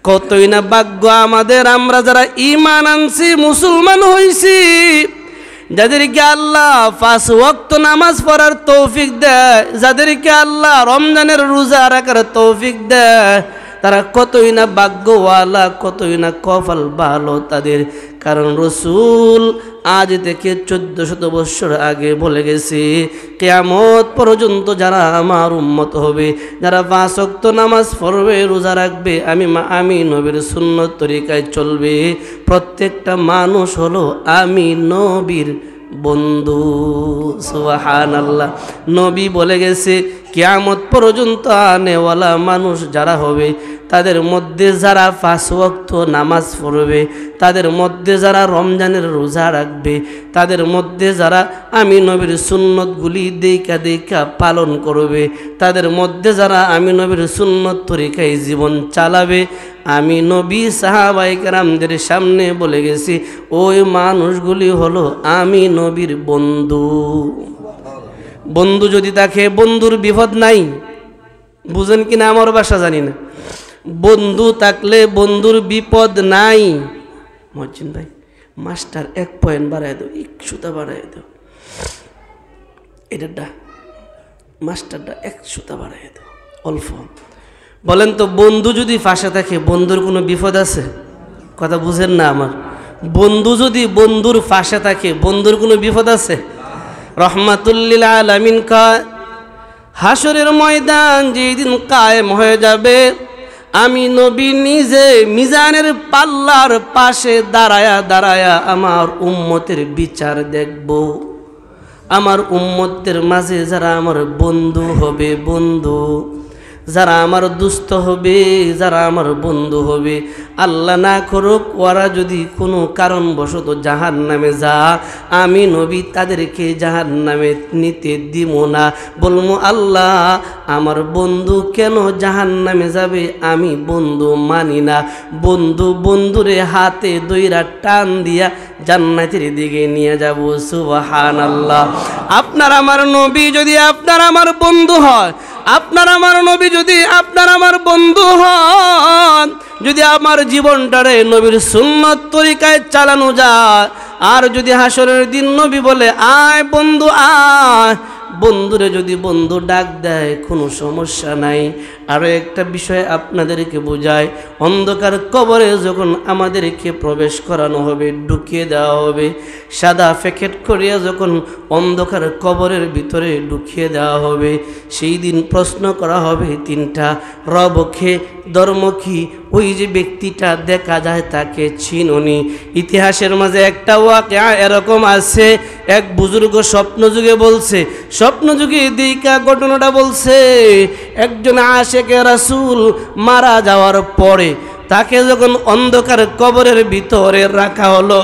কতই না ভাগ্য আমাদের, আমরা যারা ঈমান আনছি, মুসলমান হইছি, যাদেরকে আল্লাহ 5 ওয়াক্ত নামাজ পড়ার তৌফিক দেয়, যাদেরকে আল্লাহ রমজানের রোজা রাখার তৌফিক দেয়, তারা কতই না ভাগ্যওয়ালা, কতই না কপাল ভালো তাদের। কারণ রাসূল আজ থেকে 1400 বছর আগে বলে গেছে, কিয়ামত পর্যন্ত যারা আমার উম্মত হবে, যারা 5 ওয়াক্ত নামাজ পড়বে, রোজা রাখবে, আমি নবীর সুন্নত তরিকায় চলবে, প্রত্যেকটা মানুষ হলো আমি নবীর বন্ধু। সুবহানাল্লাহ। নবী বলে গেছে, কিয়ামত পর্যন্ত আনেওয়ালা মানুষ যারা হবে, তাদের মধ্যে যারা 5 ওয়াক্ত নামাজ পড়বে, তাদের মধ্যে যারা রমজানের রোজা রাখবে, তাদের মধ্যে যারা আমি নবীর সুন্নতগুলি দেখা দেখা পালন করবে, তাদের মধ্যে যারা আমি নবীর সুন্নত তরিকায় জীবন চালাবে, আমি নবী সাহাবায়ে কেরামদের সামনে বলে গেছি, ওই মানুষগুলি হলো আমি নবীর বন্ধু। বন্ধু যদি থাকে, বন্ধুর বিপদ নাই। বুঝেন কিনা আমার ভাষা জানি না। বন্ধু থাকলে বন্ধুর বিপদ নাই। মহসিন ভাই, মাস্টার 1 পয়েন্ট বাড়াই দাও, 1 সুতা বাড়াই দাও, এটা মাস্টারটা 1 সুতা বাড়াই দাও, অল্প। বলেন তো, বন্ধু যদি পাশে থাকে, বন্ধুর কোনো বিপদ আছে? কথা বুঝেন না আমার। বন্ধু যদি বন্ধুর পাশে থাকে, বন্ধুর কোনো বিপদ আছে? রহমাতুল লিল আলামিন কয়, হাসরের ময়দান যেদিন কায়েম হয়ে যাবে, আমি নবী নিজে মিজানের পাল্লার পাশে দাঁড়ায়া দাঁড়ায়া আমার উম্মতের বিচার দেখব। আমার উম্মতের মাঝে যারা আমার বন্ধু হবে, বন্ধু যারা আমার দুস্থ হবে, যারা আমার বন্ধু হবে, আল্লাহ না করুক ওরা যদি কোনো কারণবশত জাহান্নামে যা, আমি নবী তাদেরকে জাহান্নামে নিতে দিব না। বলবো, আল্লাহ আমার বন্ধু কেন জাহান্নামে যাবে? আমি বন্ধু মানি না। বন্ধু বন্ধুরে হাতে দইরা টান দিয়া জান্নাতের দিকে নিয়ে যাব। সুবহানাল্লাহ। আপনার আমার নবী যদি আপনার আমার বন্ধু হয়, আপনার আমার নবী যদি আপনার আমার বন্ধু হন, যদি আমার জীবনটারে নবীর সুন্নত তরিকায় চালানো যায়, আর যদি হাসরের দিন নবী বলে, আয় বন্ধু আয়, বন্ধুরে যদি বন্ধু ডাক দেয়, কোনো সমস্যা নাই। আরও একটা বিষয় আপনাদেরকে বোঝায়, অন্ধকার কবরে যখন আমাদেরকে প্রবেশ করানো হবে, ঢুকিয়ে দেওয়া হবে, সাদা প্যাকেট করিয়া যখন অন্ধকার কবরের ভিতরে ঢুকিয়ে দেওয়া হবে, সেই দিন প্রশ্ন করা হবে 3টা, রব কে, ধর্ম কি, ওই যে ব্যক্তিটা দেখা যায় তাকে চিনুনি। ইতিহাসের মাঝে একটা ওয়াকিয়া এরকম আছে, এক বুজুর্গ স্বপ্ন যুগে বলছে, স্বপ্ন যুগে দিকা ঘটনাটা বলছে, একজন আশেকে রাসূল মারা যাওয়ার পরে তাকে যখন অন্ধকার কবরের ভিতরে রাখা হলো,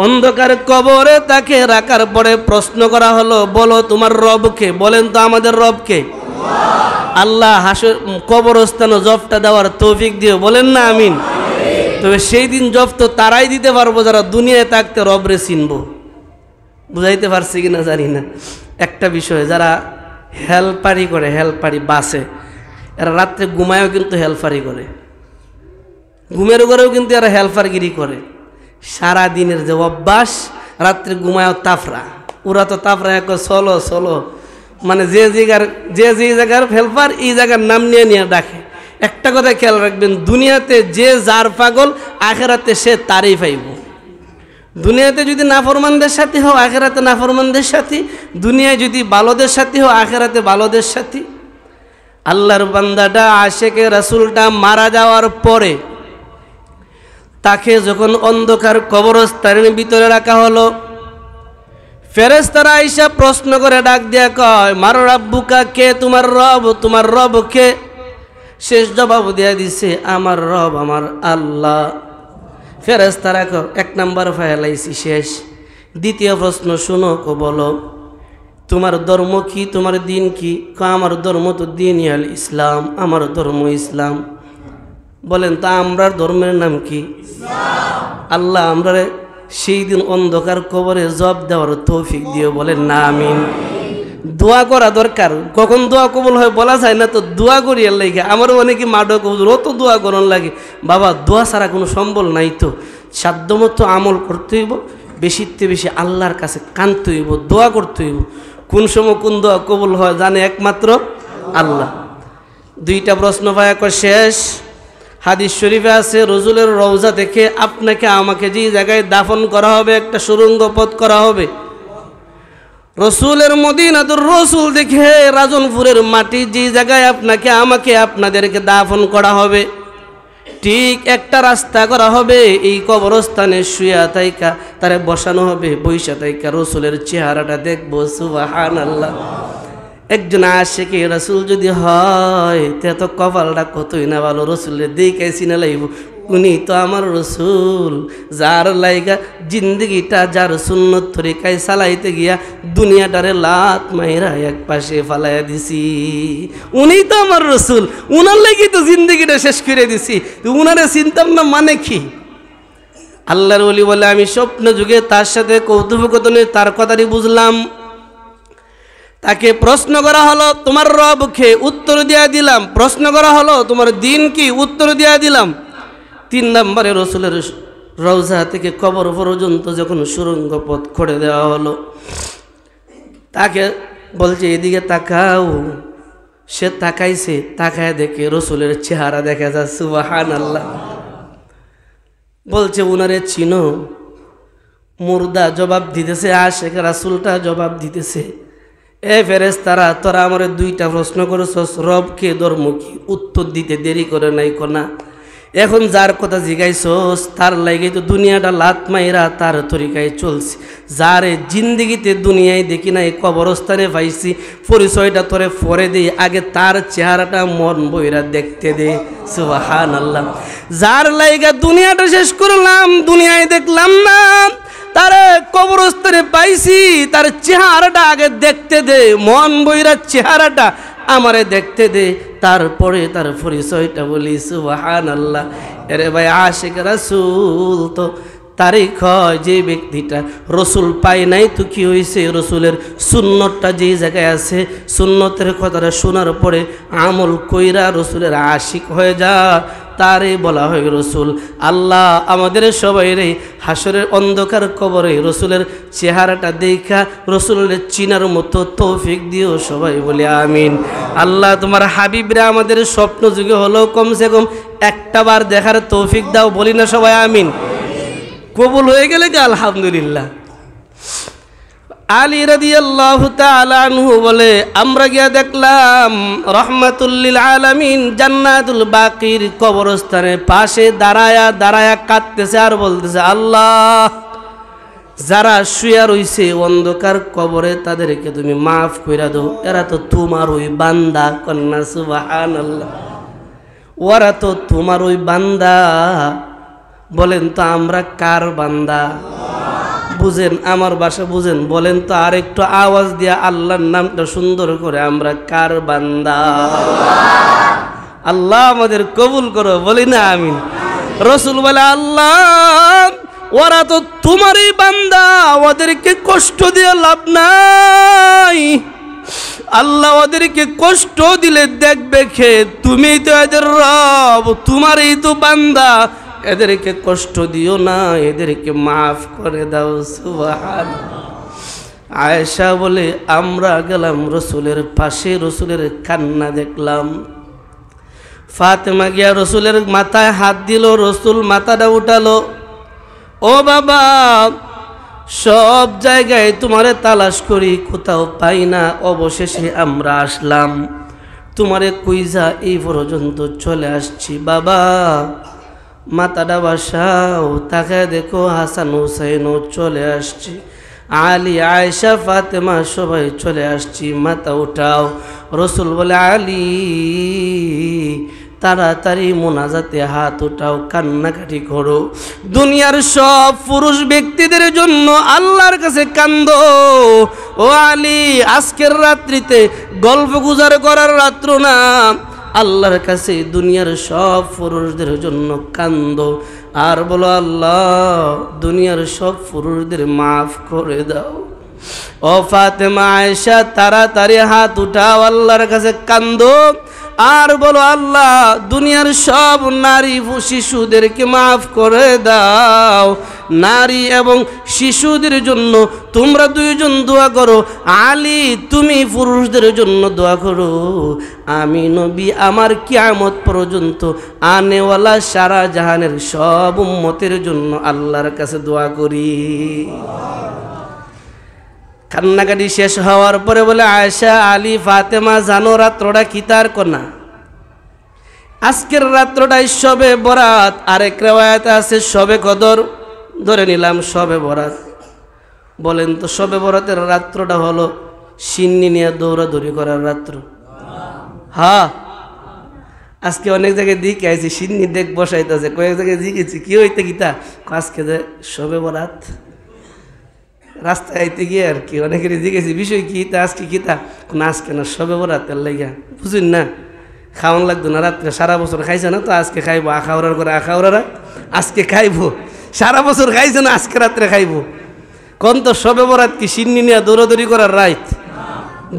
অন্ধকার কবরে তাকে রাখার পরে প্রশ্ন করা হলো, বলো তোমার রবকে? বলেন তো আমাদের রবকে? আল্লাহ হাসর কবরস্থান জবটা দেওয়ার তৌফিক দিও, বলেন না আমিন। তবে সেই দিন জব তো তারাই দিতে পারবো যারা দুনিয়ায় থাকতে রবরে চিনবো। বুঝাইতে পারছি কিনা জানি না। একটা বিষয়, যারা হেলপারি করে, হেলপারি বাসে, এরা রাত্রে ঘুমায়ও কিন্তু হেলপারি করে, ঘুমের ঘরেও কিন্তু এরা হেলপারগিরি করে। সারা দিনের যে অভ্যাস, রাত্রে ঘুমায়ও তাফরা, ওরা তো তাফরা এক চলো চলো, মানে যে জায়গার হেলপার এই জায়গার নাম নিয়ে নিয়ে ডাকে। একটা কথা খেয়াল রাখবেন, দুনিয়াতে যে যার পাগল, আখেরাতে সে তারই পাইব। দুনিয়াতে যদি নাফরমানদের সাথে হও, আখেরাতে নাফরমানদের সাথী। দুনিয়ায় যদি ভালোদের সাথী হও, আখেরাতে ভালোদের সাথী। আল্লাহর বান্দাটা আশেকে রাসূলটা মারা যাওয়ার পরে তাকে যখন অন্ধকার কবরস্থানের ভিতরে রাখা হলো, ফেরেশতারা আইসা প্রশ্ন করে ডাক দিয়া কয়, মার রাব্বুকা, কে তোমার রব? তোমার রব কে? শেষ জবাব দিয়া দিছে, আমার রব আমার আল্লাহ। ফেরেশতারা কয়, 1 নাম্বার ফাইলাইছি, শেষ। দ্বিতীয় প্রশ্ন শুনো, বলো তোমার ধর্ম কি, তোমার দিন কি? আমার ধর্ম তো দিন আল ইসলাম, আমার ধর্ম ইসলাম। বলেন তা আমরার ধর্মের নাম কি? আল্লাহ আমরা সেই দিন অন্ধকার কবরে জব দেওয়ার তৌফিক দিও, বলেন না আমিন। দোয়া করা দরকার। কখন দোয়া কবুল হয় বলা যায় না, তো দোয়া করি আর লাগে। আমারও অনেকে মাডো কবুল অত দোয়া করন লাগে। বাবা দোয়া ছাড়া কোনো সম্বল নাই, তো সাধ্যমতো আমল করতে হইব, বেশিতে বেশি আল্লাহর কাছে কাঁদতে হইব, দোয়া করতে হইব। কোন সময় কোন দোয়া কবুল হয় জানে একমাত্র আল্লাহ। দুইটা প্রশ্ন পায়া শেষ। হাদিস শরীফে আছে রসুলের রওজা থেকে আপনাকে আমাকে যে জায়গায় দাফন করা হবে একটা সুড়ঙ্গ পথ করা হবে। রসুলের মদিনাতুর রসুল দেখে রাজনপুরের মাটি যে জায়গায় আপনাকে আমাকে আপনাদেরকে দাফন করা হবে, ঠিক একটা রাস্তা করা হবে। এই কবরস্থানে শুয়া তাইকা তারে বসানো হবে, বৈশা তাইকা রসুলের চেহারাটা দেখবো। সুবহানাল্লাহ। একজন আশিকে রাসূল যদি হয় তে তো কপালটা কতই না ভালো। রসুলের দেখে চিনা লাইব উনি তো আমার রসুল, যার লাইগা জিন্দগিটা যার সুন্নত তরিকায় চালাইতে গিয়া দুনিয়াটারে লাত মাইরা এক পাশে ফালাইয়া দিছি। উনি তো আমার রসুল, উনার লাগি তো জিন্দগিটা শেষ করে দিছি। উনারে চিনতাম না মানে কি? আল্লাহর ওলি বলে আমি স্বপ্ন যুগে তার সাথে কৌতুকথনে তার কথাটি বুঝলাম। তাকে প্রশ্ন করা হলো তোমার রব কে? উত্তর দিয়া দিলাম। প্রশ্ন করা হলো তোমার দিন কি? উত্তর দিয়া দিলাম। 3 নম্বরে রসুলের রওজা থেকে কবর পর্যন্ত যখন সুড়ঙ্গ পথ করে দেওয়া হলো, তাকে বলছে এদিকে তাকাও। সে তাকাইছে, তাকায় দেখে রসুলের চেহারা দেখা যায়। সুবহানাল্লাহ। বলছে উনারে চিনো? মুর্দা জবাব দিতেছে, আশেক রাসূলটা জবাব দিতেছে, এ ফেরেশতারা তোরা আমার 2টা প্রশ্ন করেছস, রব কে, ধর্ম কি? উত্তর দিতে দেরি করে নাই কোনা। এখন যার কথা জিগাইছস তার লাগে তো দুনিয়াটা লাত মাইরা তার তরিকায় চলছে। যারে জিন্দগিতে দুনিয়ায় দেখি নাই, কবরস্থানে পাইছি, পরিচয়টা তোরে পরে দেই, আগে তার চেহারাটা মন বইরা দেখতে দে। সুবহানাল্লাহ। যার লাইগা দুনিয়াটা শেষ করলাম, দুনিয়ায় দেখলাম না, তারে কবরস্থানে পাইছি, তার চেহারাটা আগে দেখতে দে, মন বইরা চেহারাটা আমারে দেখতে দে, তারপরে তার পরিচয়টা বলি। সুবহানাল্লাহ। এরে ভাই আশিক রাসূল তো তারিখ হয় যে ব্যক্তিটা রসুল পায় নাই তো কি হয়েছে? রসুলের সুন্নতটা যেই জায়গায় আছে, সুন্নতের কথাটা শোনার পরে আমল কইরা রসুলের আশিক হয়ে যা, তারে বলা হয় রসুল। আল্লাহ আমাদের সবাই রে হাসরের অন্ধকার কবরে রসুলের চেহারাটা দেখা রসুলের চিনার মতো তৌফিক দিও, সবাই বলে আমিন। আল্লাহ তোমার হাবিবরা আমাদের স্বপ্ন যুগে হলেও কমসে কম একটা বার দেখার তৌফিক দাও, বলি না সবাই আমিন। কবুল হয়ে গেলে কি আলহামদুলিল্লাহ। আলী রাদিয়াল্লাহু তাআলা আনহু বলে আমরা গিয়া দেখলাম রহমাতুল লিল আলামিন জান্নাতুল বাকির কবরস্থানে পাশে দাঁড়ায়া দাঁড়ায়া কাঁদতেছে আর বলতেছে, আল্লাহ যারা শুয়া রইছে অন্ধকার কবরে তাদেরকে তুমি মাফ কইরা দাও, এরা তো তোমার ওই বান্দা। কন্যা সুবহানাল্লাহ। ওরা তো তোমার ওই বান্দা। বলেন তো আমরা কার বান্দা? বুঝেন, আমার ভাষা বুঝেন, বলেন তো আর একটু আওয়াজ দিয়া আল্লাহর নামটা সুন্দর করে, আমরা কার বান্দা? আল্লাহ আমাদের কবুল করো, বলি না আমিন। রসুল বলে আল্লাহ ওরা তো তোমারই বান্দা, ওদেরকে কষ্ট দিয়ে লাভ নাই। আল্লাহ ওদেরকে কষ্ট দিলে দেখবে খে, তুমি তো এদের রব, তোমারই তো বান্দা, এদেরকে কষ্ট দিও না, এদেরকে মাফ করে দাও। সুবহানাল্লাহ। আয়েশা বলে আমরা গেলাম রসুলের পাশে, রসুলের কান্না দেখলাম। ফাতেমা গিয়া রসুলের মাথায় হাত দিল, রসুল মাথাটা উঠালো, ও বাবা সব জায়গায় তোমারে তালাশ করি, কোথাও পাই না, অবশেষে আমরা আসলাম, তোমারে কুইজা এই পর্যন্ত চলে আসছি। বাবা মাথাটা বাসাও, তাকায় দেখো হাসান হুসাইনও চলে আসছি, আলী আয়েশা ফাতেমা সবাই চলে আসছি, মাথা উঠাও। রসুল বলে আলী তাড়াতাড়ি মোনাজাতে হাত উঠাও, কান্নাকাটি করো, দুনিয়ার সব পুরুষ ব্যক্তিদের জন্য আল্লাহর কাছে কান্দো। ও আলী আজকের রাত্রিতে গল্প গুজার করার রাত্র না, আল্লাহর কাছে দুনিয়ার সব পুরুষদের জন্য কান্দো আর বলো আল্লাহ দুনিয়ার সব পুরুষদের মাফ করে দাও। ও ফাতেমা আয়েশা তাড়াতাড়ি হাত উঠাও, আল্লাহর কাছে কান্দো আর বলো, আল্লাহ দুনিয়ার সব নারী শিশুদেরকে মাফ করে দাও। নারী এবং শিশুদের জন্য তোমরা দুইজন দোয়া করো, আলী তুমি পুরুষদের জন্য দোয়া করো। আমি নবী আমার কিয়ামত পর্যন্ত আনেওয়ালা সারা জাহানের সব উম্মতের জন্য আল্লাহর কাছে দোয়া করি। কান্নাকাটি শেষ হওয়ার পরে বলে, আয়েশা আলী ফাতেমা জানো রাত্রটা কি তার কন্যা? আজকের রাত্রটাই শবে বরাত, আরেক রিওয়ায়াত আছে শবে কদর, ধরে নিলাম শবে বরাত। বলেন তো শবে বরাতের রাত্রটা হলো সিন্নি নিয়ে দৌড়াদৌড়ি করার রাত্র? হ্যাঁ, আজকে অনেক জায়গায় দিকে আইছি, সিন্নি দেখ বসাইতেছে, কয়েক জায়গায় জিগেছি কি হইতে গীতা, আজকে যে শবে বরাত। রাস্তায় আইতে গিয়ে আর কি অনেকের জিজ্ঞেছি বিষয় কি, তা আজকে কি তা, আজকে না শবে বরাতের লাইগা, বুঝুন না খাওয়ান লাগতো না রাত্রে, সারা বছর খাইছে না তো আজকে খাইবো, আখাউরার করে আখাউরারা আজকে খাইবো, সারা বছর খাইছে না আজকে রাত্রে খাইবো। কোন তো শবে বরাত কি সিন্নি নিয়ে দৌড়াদৌড়ি করার রাইত?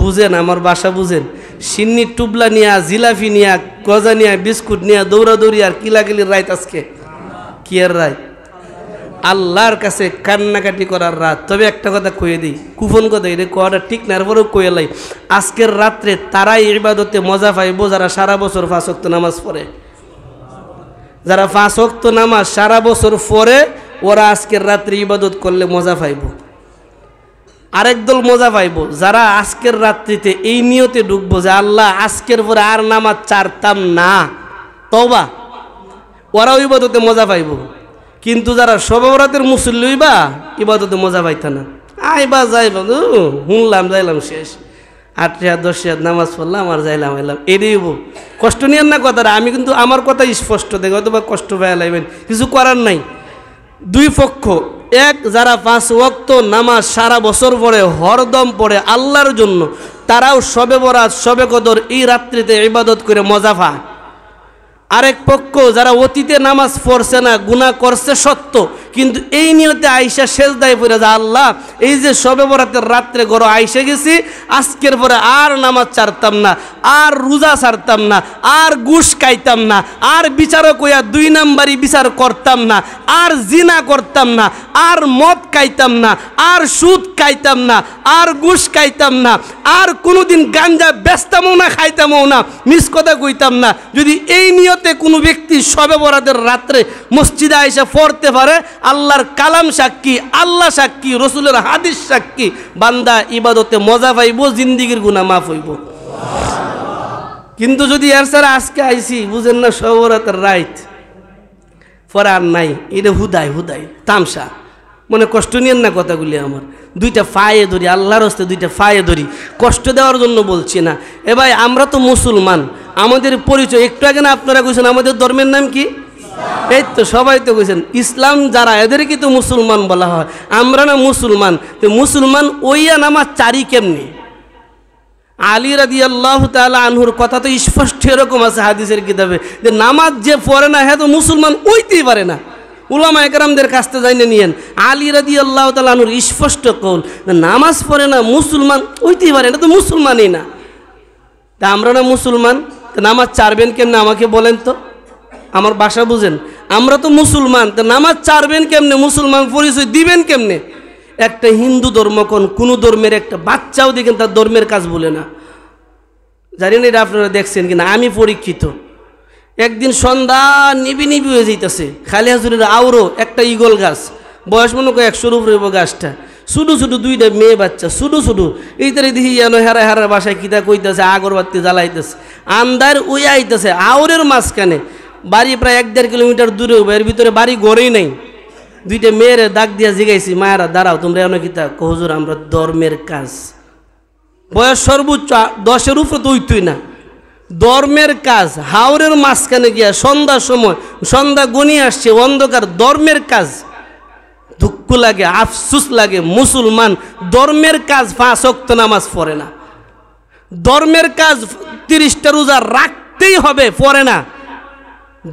বুঝেন আমার বাসা বুঝেন, সিন্নি টুবলা নিয়া, জিলাপি নিয়া, গজা নিয়া, বিস্কুট নিয়া দৌড়াদৌড়ি আর কিলাকিলির রাইত আজকে কি আর রাইত? আল্লাহর কাছে কান্নাকাটি করার রাত। তবে একটা কথা কয়ে দিই, কুফন কথা, এটা কোয়াটা ঠিক না, এরপরেও কয়ে লাই, আজকের রাত্রে তারাই ইবাদতে মজা পাইব যারা সারা বছর 5 ওয়াক্ত নামাজ পড়ে। যারা 5 ওয়াক্ত নামাজ সারা বছর পড়ে ওরা আজকের রাত্রে ইবাদত করলে মজা পাইব। আরেক দল মজা পাইব যারা আজকের রাত্রিতে এই নিয়তে ঢুকবো যে আল্লাহ আজকের পরে আর নামাজ ছাড়তাম না, তওবা, ওরাও ইবাদতে মজা পাইব। কিন্তু যারা শবে বরাতের মুসল্লি হইবা ইবাদতে মজা পাইতা না, আইবা যাইবা শুনলাম যাইলাম শেষ, 8 রাত 10 রাত নামাজ পড়লাম আর যাইলাম আইলাম, এটাই কষ্ট নিয়েন না কথাটা। আমি কিন্তু আমার কথা স্পষ্ট দেখো, অথবা কষ্ট পাইয়া লাইবেন, কিছু করার নাই। দুই পক্ষ, এক যারা 5 ওয়াক্ত নামাজ সারা বছর পড়ে হরদম পড়ে আল্লাহর জন্য, তারাও শবে বরাত শবে কদর এই রাত্রিতে ইবাদত করে মজা পায়। আরেক পক্ষ যারা অতীতে নামাজ পড়ছে না, গুনাহ করছে সত্য, কিন্তু এই নিয়তে আইসা সেজদায় পড়ে যা আল্লাহ এই যে শবে বরাতের রাত্রে গড় আইসা গেছি, আজকের পরে আর নামাজ ছাড়তাম না, আর রোজা ছাড়তাম না, আর ঘুষ খাইতাম না, আর বিচারক হইয়া 2 নাম্বারি বিচার করতাম না, আর জিনা করতাম না, আর মদ খাইতাম না, আর সুদ খাইতাম না, আর ঘুষ খাইতাম না, আর কোনোদিন গাঞ্জা বেচতামও না, খাইতামও না, মিস কথা কইতাম না। যদি এই নিয়তে কোনো ব্যক্তি শবে বরাতের রাত্রে মসজিদে আইসা পড়তে পারে, আল্লাহর কালাম সাক্ষী, আল্লাহ সাক্ষী, রসুলের হাদিস সাক্ষী, বান্দা ইবাদতে মজা পাইব, জিন্দিগির গুনাহ মাফ হইব। কিন্তু যদি এর ছাড়া আজকে আইসি বুঝেন না শবে বরাতের রাইত পরে আর নাই, এটা হুদাই হুদাই তামসা, মনে কষ্ট নিয়েন না কথাগুলি আমার। 2টা পায়ে ধরি, আল্লাহর হস্তে 2টা পায়ে ধরি, কষ্ট দেওয়ার জন্য বলছি না। এ ভাই আমরা তো মুসলমান, আমাদের পরিচয় একটু আগে না আপনারা কইছেন আমাদের ধর্মের নাম কি? এই তো সবাই তো কইছেন ইসলাম, যারা এদেরকে তো মুসলমান বলা হয়। আমরা না মুসলমান, তো মুসলমান ওইয়া নামাজ চারি কেমনি? আলী রাদিয়াল্লাহু তাআলা আনহুর কথা তো স্পষ্ট এরকম আছে হাদিসের কিতাবে যে নামাজ যে পড়ে না হ্যাঁ তো মুসলমান হইতেই পারে না। উলামা একরামদের কাছ থেকে জানিয়ে নিয়েন, আলী রাদিয়াল্লাহু তাআলা আনহুর স্পষ্ট কওল, নামাজ পড়ে না মুসলমান হইতেই পারে না, তো মুসলমানই না। তা আমরা না মুসলমান, তো নামাজ ছাড়বেন কেমনে আমাকে বলেন তো, আমার ভাষা বুঝেন। আমরা তো মুসলমান, তো নামাজ ছাড়বেন কেমনে, মুসলমান পরিচয় দিবেন কেমনে? একটা হিন্দু ধর্ম কোন ধর্মের একটা বাচ্চাও দেখেন তার ধর্মের কাজ বলে না। জানি না এটা আপনারা দেখছেন কিনা, আমি পরীক্ষিত। একদিন সন্ধ্যা নিবি নিবি হয়ে যাইতেছে, খালি হাজুরের আউরো একটা ইগল গাছ, বয়স মনে করে 100-র উপরে গাছটা, শুধু শুধু 2টা মেয়ে বাচ্চা, শুধু শুধু এই তারে দেখি যেন হেরা হেরার বাসায় কিতা কইতেছে, আগরবাতি জ্বালাইতেছে, আন্দার ওই আইতেছে আউরের মাঝখানে, বাড়ি প্রায় 1-1.5 কিলোমিটার দূরে, এর ভিতরে বাড়ি গড়েই নাই। 2টা মেয়ের ডাক দিয়া জিগাইছি, মায়েরা দাঁড়াও তোমরা এমন কিতা? হুজুর আমরা ধর্মের কাজ, বয়স সর্বোচ্চ 10-এর উপরে তো উঠতই না, ধর্মের কাজ, হাওরের মাঝখানে গিয়া সন্ধ্যার সময়, সন্ধ্যা গনিয়ে আসছে, অন্ধকার, ধর্মের কাজ। দুঃখ লাগে, আফসুস লাগে, মুসলমান ধর্মের কাজ 5 ওয়াক্ত নামাজ পড়ে না, ধর্মের কাজ 30টা রোজা রাখতেই হবে, পড়ে না।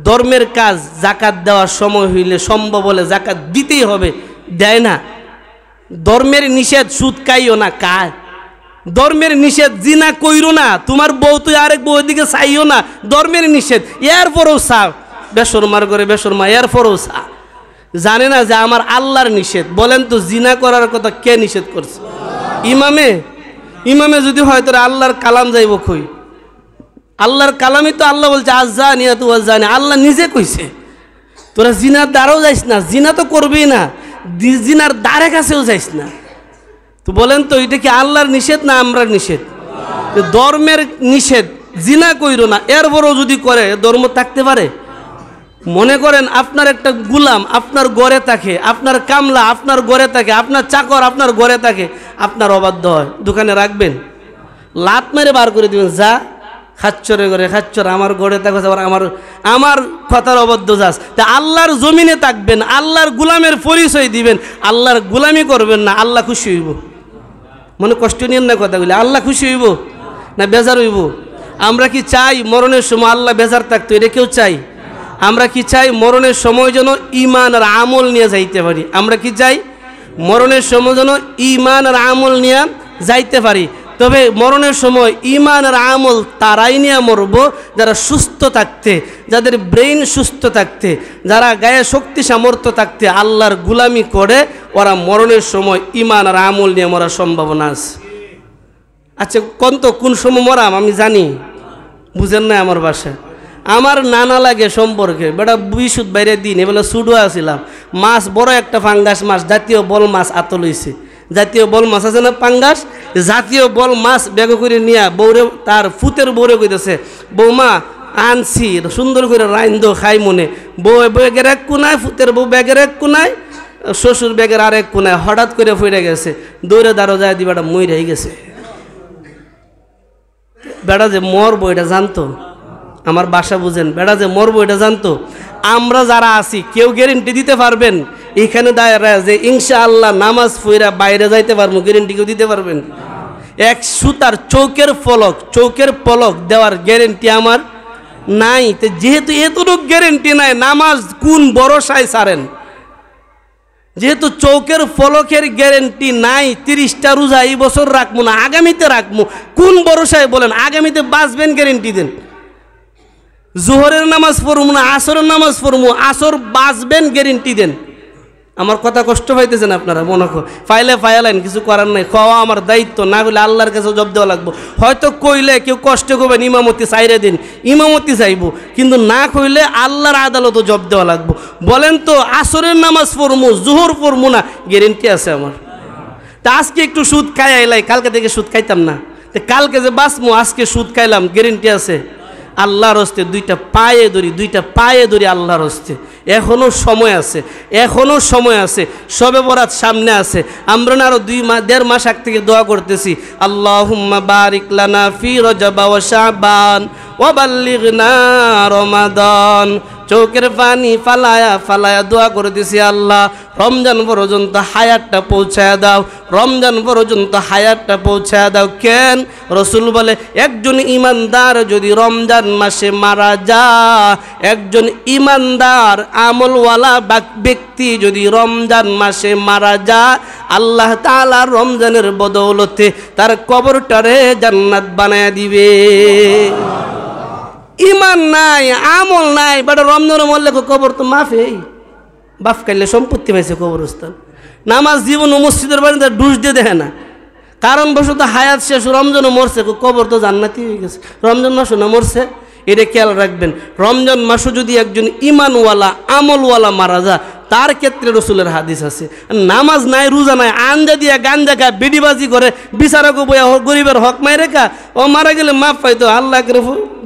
ধর্মের কাজ জাকাত দেওয়ার সময় হইলে সম্ভব হলে জাকাত দিতেই হবে, দেয় না। ধর্মের নিষেধ সুদ খাইও না, কায় ধর্মের নিষেধ জিনা কইরো না, তোমার বউ তুই আরেক বউ দিকে চাইও না, ধর্মের নিষেধ। এরপরও চা বেশরমার করে বেশরমা, এরপরও চা জানে না যে আমার আল্লাহর নিষেধ। বলেন তো জিনা করার কথা কে নিষেধ করছে? ইমামে? ইমামে যদি হয় তোর আল্লাহর কালাম যাইব কই? আল্লাহর কালামই তো আল্লাহ বলছে আজ্জানিয়া তু আজ্জানি, আল্লাহ নিজে কইছে তোরা জিনার দ্বারাও যাইস না, জিনা তো করবেই না, জিনার দ্বারে কাছেও যাইস না। তো বলেন তো এটা কি আল্লাহর নিষেধ না আমরার নিষেধ? ধর্মের নিষেধ, জিনা কইরো না, এরপরও যদি করে ধর্ম থাকতে পারে? মনে করেন আপনার একটা গুলাম আপনার ঘরে থাকে, আপনার কামলা আপনার ঘরে থাকে, আপনার চাকর আপনার ঘরে থাকে, আপনার অবাধ্য হয়, দোকানে রাখবেন? লাত মেরে বার করে দিবেন, যা খাচ্চরে করে খাচ্চর, আমার ঘরে থাকো, আমার কথার অবাধ্য যাস। তা আল্লাহর জমিনে থাকবেন, আল্লাহর গুলামের পরিচয় দিবেন, আল্লাহর গুলামি করবেন না, আল্লাহ খুশি হইব? মনে কষ্ট নিয়েন না কথাগুলি, আল্লাহ খুশি হইব না বেজার হইব? আমরা কি চাই মরণের সময় আল্লাহ বেজার থাকতো? এটা কেউ চাই? আমরা কি চাই মরণের সময় যেন ইমান আর আমল নিয়ে যাইতে পারি? আমরা কি চাই মরণের সময় যেন ইমান আর আমল নিয়ে যাইতে পারি? তবে মরণের সময় ইমান আর আমল তারাই নিয়ে মরব যারা সুস্থ থাকতে, যাদের ব্রেইন সুস্থ থাকতে, যারা গায়ে শক্তি সামর্থ্য থাকতে আল্লাহর গুলামি করে, ওরা মরণের সময় ইমান আর আমল নিয়ে মরার সম্ভাবনা আছে। আচ্ছা কোন সময় মরাম আমি জানি, বুঝেন না আমার বাসায় আমার নানা লাগে সম্পর্কে, বেটা বিশুদ্ধ বাইরে দিন এবেলা সুডো আসিলাম, মাছ বড় একটা ফাঙ্গাস মাছ, জাতীয় বল মাছ আতল হইছে, জাতীয় বল মাছ আছে না পাঙ্গাস, জাতীয় বল মাছ ব্যাগ করে নিয়ে বৌরে তার ফুতের বৌরে কইতেছে, বৌমা আনছি সুন্দর করে রাইন্দো খাই মনে। বউ ব্যাগের এক কোনায়, ফুতের বউ ব্যাগের এক কোনায়, শ্বশুর ব্যাগের আরেক কোনায়, হঠাৎ করে ফিরে গেছে, দৌড়ে দাঁড়ো যায় দিবাটা মই রয়ে গেছে। বেড়া যে মরবো এটা জানতো, আমার বাসা বুঝেন, বেড়া যে মরবো এটা জানতো। আমরা যারা আছি কেউ গ্যারেন্টি দিতে পারবেন এখানে দাঁড়া যে ইনশাআল্লাহ নামাজ পড়া বাইরে যাইতে পারবো? গ্যারেন্টি কেউ দিতে পারবেন? এক সুতার চৌকের পলক দেওয়ার গ্যারেন্টি আমার নাই। তো যেহেতু এতটুকু গ্যারেন্টি নাই, নামাজ কোন ভরসায় ছাড়েন? যেহেতু চৌকের ফলকের গ্যারেন্টি নাই, 30টা রোজা এই বছর রাখবো না, আগামীতে রাখবো, কোন ভরসায় বলেন? আগামীতে বাঁচবেন গ্যারেন্টি দেন। জোহরের নামাজ পড়বো না, আসরের নামাজ পড়বো, আসর বাঁচবেন গ্যারেন্টি দেন। আমার কথা কষ্ট পাইতেছেন আপনারা? মনে ফাইলাইন, কিছু করার নাই, খাওয়া আমার দায়িত্ব, না হলে আল্লাহর কাছে জব দেওয়া লাগবো। হয়তো কইলে কেউ কষ্ট করবেন, ইমামতি চাইরে দিন, ইমামতি চাইবো, কিন্তু না কইলে আল্লাহর আদালতও জব দেওয়া লাগবো। বলেন তো আসরের নামাজ পড়বো, জোহর পড়বো না, গ্যারেন্টি আছে আমার? তা আজকে একটু সুদ খাই আইলাই, কালকে থেকে সুদ খাইতাম না, তো কালকে যে বাঁচবো আজকে সুদ খাইলাম, গ্যারেন্টি আছে? আল্লাহর হস্তে দুইটা পায়ে ধরি আল্লাহর হস্তে। এখনও সময় আছে, সবে বরাত সামনে আছে। আমরা না আরো 1.5 মাস আগ থেকে দোয়া করতেছি, আল্লাহুম্মা বারিক লানা ফি রজব ওয়া শাবান ওয়া বাল্লিগনা রমাদান। চোখের পানি ফালায়া দোয়া করতেছি, আল্লাহ রমজান পর্যন্ত হায়াতটা পৌঁছায় দাও। কেন? রসুল বলে একজন ইমানদার যদি রমজান মাসে মারা যায়, একজন ইমানদার আমলওয়ালা ব্যক্তি যদি রমজান মাসে মারা যায়, আল্লাহ তাআলা রমজানের বদৌলতে তার কবরটারে জান্নাত বানায় দিবে। ইমান নাই, আমল নাই, বাট রমজান মরলে কবর তো মাফে, বাপ কাইলে সম্পত্তি পাইছে কবরস্থান। নামাজ জীবন ও মসজিদের বাড়িতে ডুস দিয়ে দেখে না, কারণ বশত হায়াত শেষ, রমজানও মরছে, কবর তো জান্নাতি হয়ে গেছে। রমজান মাসও না মরছে, এটা খেয়াল রাখবেন। রমজান মাসও যদি একজন ইমানওয়ালা আমলওয়ালা মারা যায়, তার ক্ষেত্রে রসুলের হাদিস আছে। নামাজ নাই, রোজা নাই, আঞ্জা দিয়া গাঞ্জা খা, বিডিবাজি করে, বিচারক বইয়া গরিবের হক মাই রেখা, ও মারা গেলে মাফ পাইতো, আল্লাহ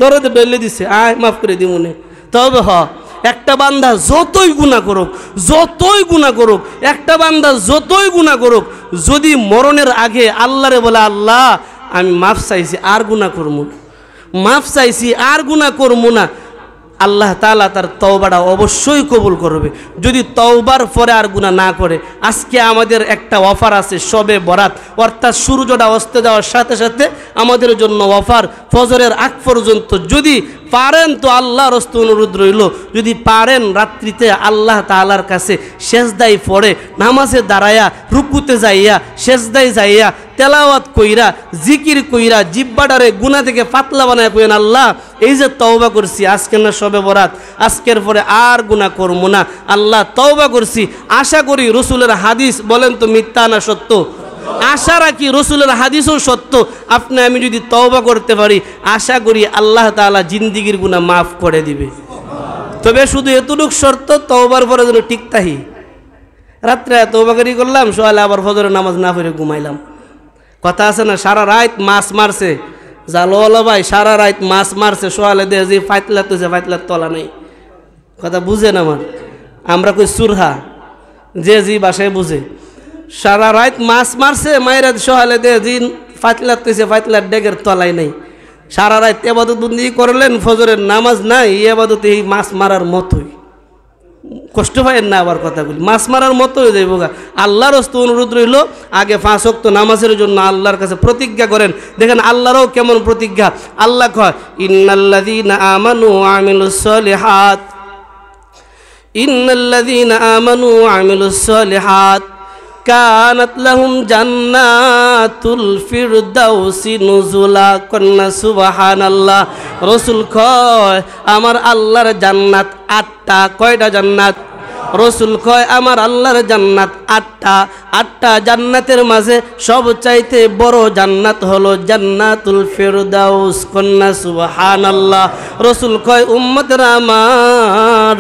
দরদে ডলে দিছে, আয় মাফ করে দিব মনে। তবে একটা বান্দা যতই গুনাহ করুক, একটা বান্দা যতই গুনাহ করুক, যদি মরণের আগে আল্লাহরে বলে, আল্লাহ আমি মাফ চাইছি আর গুনাহ করবো না, আল্লাহ তাআলা তার তওবাটা অবশ্যই কবুল করবে। যদি তওবার পরে আর গুনাহ না করে, আজকে আমাদের একটা অফার আছে, শবে বরাত, অর্থাৎ সূর্যটা অস্ত যাওয়ার সাথে সাথে আমাদের জন্য অফার, ফজরের আগ পর্যন্ত যদি পারেন তো আল্লাহর হস্তে অনুরোধ রইল, যদি পারেন রাত্রিতে আল্লাহ তাআলার কাছে সেজদায় পড়ে নামাজে দাঁড়ায়া রুকুতে যাইয়া সেজদায় যাইয়া তেলাওয়াত কইরা জিকির কইরা জিব্বাটারে গুনাহ থেকে পাতলা বানায় কইেন, আল্লাহ এই যে তওবা করছি, আজকে না শবে বরাত, আজকের পরে আর গুনাহ করব না, আল্লাহ তওবা করছি। আশা করি রসুলের হাদিস, বলেন তো মিথ্যা না সত্য? আশা রাখি রসুলের হাদিসও সত্য। আপনি আমি যদি তওবা করতে পারি, আশা করি আল্লাহ তাআলা জিন্দিগির গুনাহ মাফ করে দিবে। তবে শুধু এতটুক শর্ত, তওবার পরে যেন ঠিক থাকি। রাত্রে তওবা করি করলাম, সকালে আবার ফজরের নামাজ না পড়ে ঘুমাইলাম। কথা আছে না, সারা রাত মাছ মারছে, জালওয়ালা ভাই সারা রাত মাছ মারছে, সকালে দেয় যে ফাইতলা তুছে, ফাইতলার তলা নেই। কথা বুঝেন আমার? আমরা কই সুরহা, যে জি বাসায় বুঝে। সারা রাত মাছ মারছে, মায়েরা সকালে দেয় যে ফাইতলার তুছে, ফাইতলার ডেগের তলাই নেই। সারা রাত ইবাদত বন্দি করলেন, ফজরের নামাজ নাই, এই ইবাদত এই মাছ মারার মতোই। কষ্ট পায়েন না আবার কথাগুলি, মাছ মারার মতো হয়ে যাইব গা। আল্লাহর হস্তে অনুরোধ রইল, আগে 5 ওয়াক্ত নামাজের জন্য আল্লাহর কাছে প্রতিজ্ঞা করেন। দেখেন আল্লাহরও কেমন প্রতিজ্ঞা। আল্লাহ কয়, ইন্নাল্লাযীনা আমানু ওয়া আমিলুস সালিহাত, ইন্নাল্লাযীনা আমানু ওয়া আমিলুস সালিহাত কানাত লাহুম জান্নাতুল ফিরদাউসি নুজুলা। কন্যা সুবহানাল্লাহ। রাসূল কয় আমার আল্লাহর জান্নাত 8টা। কয়টা জান্নাত? রসুল কয় আমার আল্লাহর জান্নাত 8টা জান্নাতের মাঝে সবচাইতে বড় জান্নাত হলো জান্নাতুল ফিরদাউস। কন্যা সুবহানাল্লাহ। রসুল কয় উম্মতেরা আমার,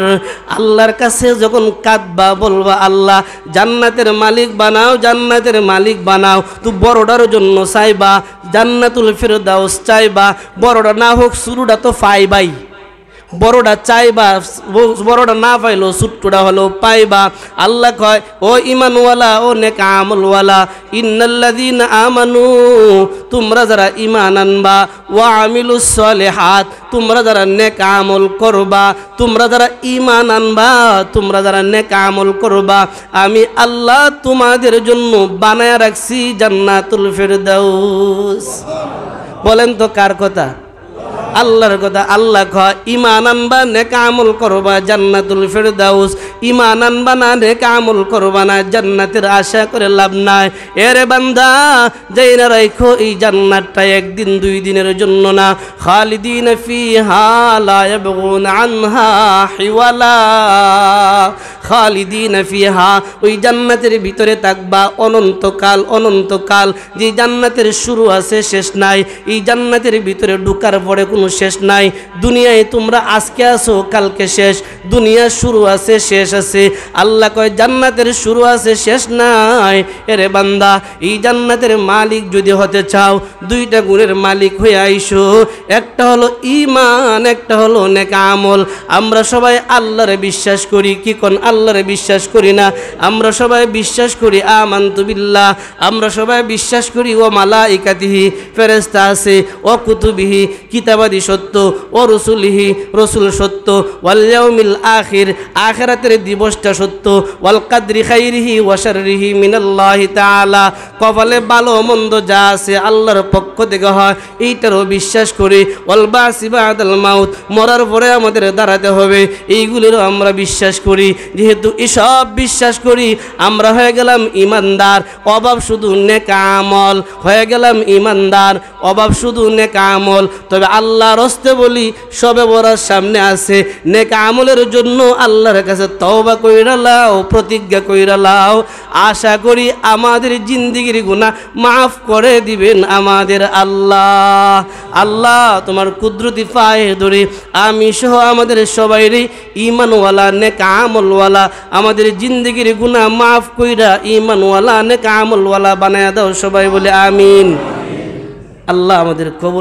আল্লাহর কাছে যখন কাঁদবা বলবা আল্লাহ জান্নাতের মালিক বানাও, জান্নাতের মালিক বানাও, তো বড়টার জন্য চাইবা জান্নাতুল ফিরদাউস চাইবা, বড়টা না হোক শুরুটা তো পাইবাই। বড়টা চাইবা, বড়টা না পাইলো ছোট্টটা হলো পাইবা। আল্লাহ কয় ও ইমানওয়ালা, ও নেক আমলওয়ালা, ইন্নাল্লাযীনা আমানু, তোমরা যারা ঈমান আনবা, ওয়া আমিলুস সালিহাত, তোমরা যারা নেক আমল করবা, তোমরা যারা ঈমান আনবা, তোমরা যারা নেক আমল করবা, আমি আল্লাহ তোমাদের জন্য বানায়া রাখছি জান্নাতুল ফিরদাউস। বলেন তো কার কথা? আল্লাহর কথা। আল্লাহ কয় ঈমান আনবা, নেক আমল করবা, জান্নাতুল ফিরদাউস। ঈমান আনবা না, নেক আমল করবা না, জান্নাতের আশা করে লাভ নাই। এরে বান্দা, যাই না রাখো এই জান্নাতটা একদিন 2 দিনের জন্য না, খালিদিনা ফিহা লা ইয়াবগুনা আনহা হিওয়ালা। খালিদিনা ফিহা, ওই জান্নাতের ভিতরে থাকবা অনন্তকাল। অনন্তকাল, যে জান্নাতের শুরু আছে শেষ নাই, এই জান্নাতের ভিতরে ঢোকার পরে কোনো শেষ নাই। দুনিয়ায় তোমরা আজকে আছো, কালকে শেষ, দুনিয়া শুরু আছে শেষ আছে। আল্লাহ কয় জান্নাতের শুরু আছে শেষ নাই। এরে বান্দা, এই জান্নাতের মালিক যদি হতে চাও, 2টা গুণের মালিক হয়ে আইসো। একটা হলো ঈমান, একটা হলো নেক আমল। আমরা সবাই আল্লাহরে বিশ্বাস করি, কি কোন আল্লাহরে বিশ্বাস করি না? আমরা সবাই বিশ্বাস করি আমানতু বিল্লাহ, আমরা সবাই বিশ্বাস করি ও মালাইকাতিহি, ফেরেশতা আছে, ও কুতুবিহি, কিতাবাদি সত্য, ও রসুলিহি, রসুল সত্য, ওয়াল ইয়াউমিল আখির, আখিরাতের দিবসটা সত্য, ওয়াল কাদরি খাইরিহি ওয়া শাররিহি মিনাল্লাহি তাআলা, কপালে ভালো মন্দ যা আছে আল্লাহর পক্ষ থেকে হয়, এইটারও বিশ্বাস করি। ওয়াল বাসি বাদাল মাউত, মরার পরে আমাদের দাঁড়াতে হবে, এইগুলিরও আমরা বিশ্বাস করি। যেহেতু এসব বিশ্বাস করি, আমরা হয়ে গেলাম ইমানদার। অভাব শুধু নেক আমল, হয়ে গেলাম ইমানদার, অভাব শুধু নেক আমল। তবে আল্লাহর হস্তে বলি, সবে বরাত সামনে আছে, নেক আমলের জন্য আল্লাহর কাছে তওবা কইরা লাও, প্রতিজ্ঞা কইরা লাও। আশা করি আমাদের জিন্দেগির গুনাহ মাফ করে দিবেন আমাদের আল্লাহ। আল্লাহ তোমার কুদরতি পায়ে ধরে আমি সহ আমাদের সবাইরই ঈমানওয়ালা, নেক আমলওয়ালা, আমাদের জিন্দেগির গুনাহ মাফ কইরা ঈমানওয়ালা, নেক আমলওয়ালা বানায়া দাও। সবাই বলে আমিন। আল্লাহ আমাদের কবুল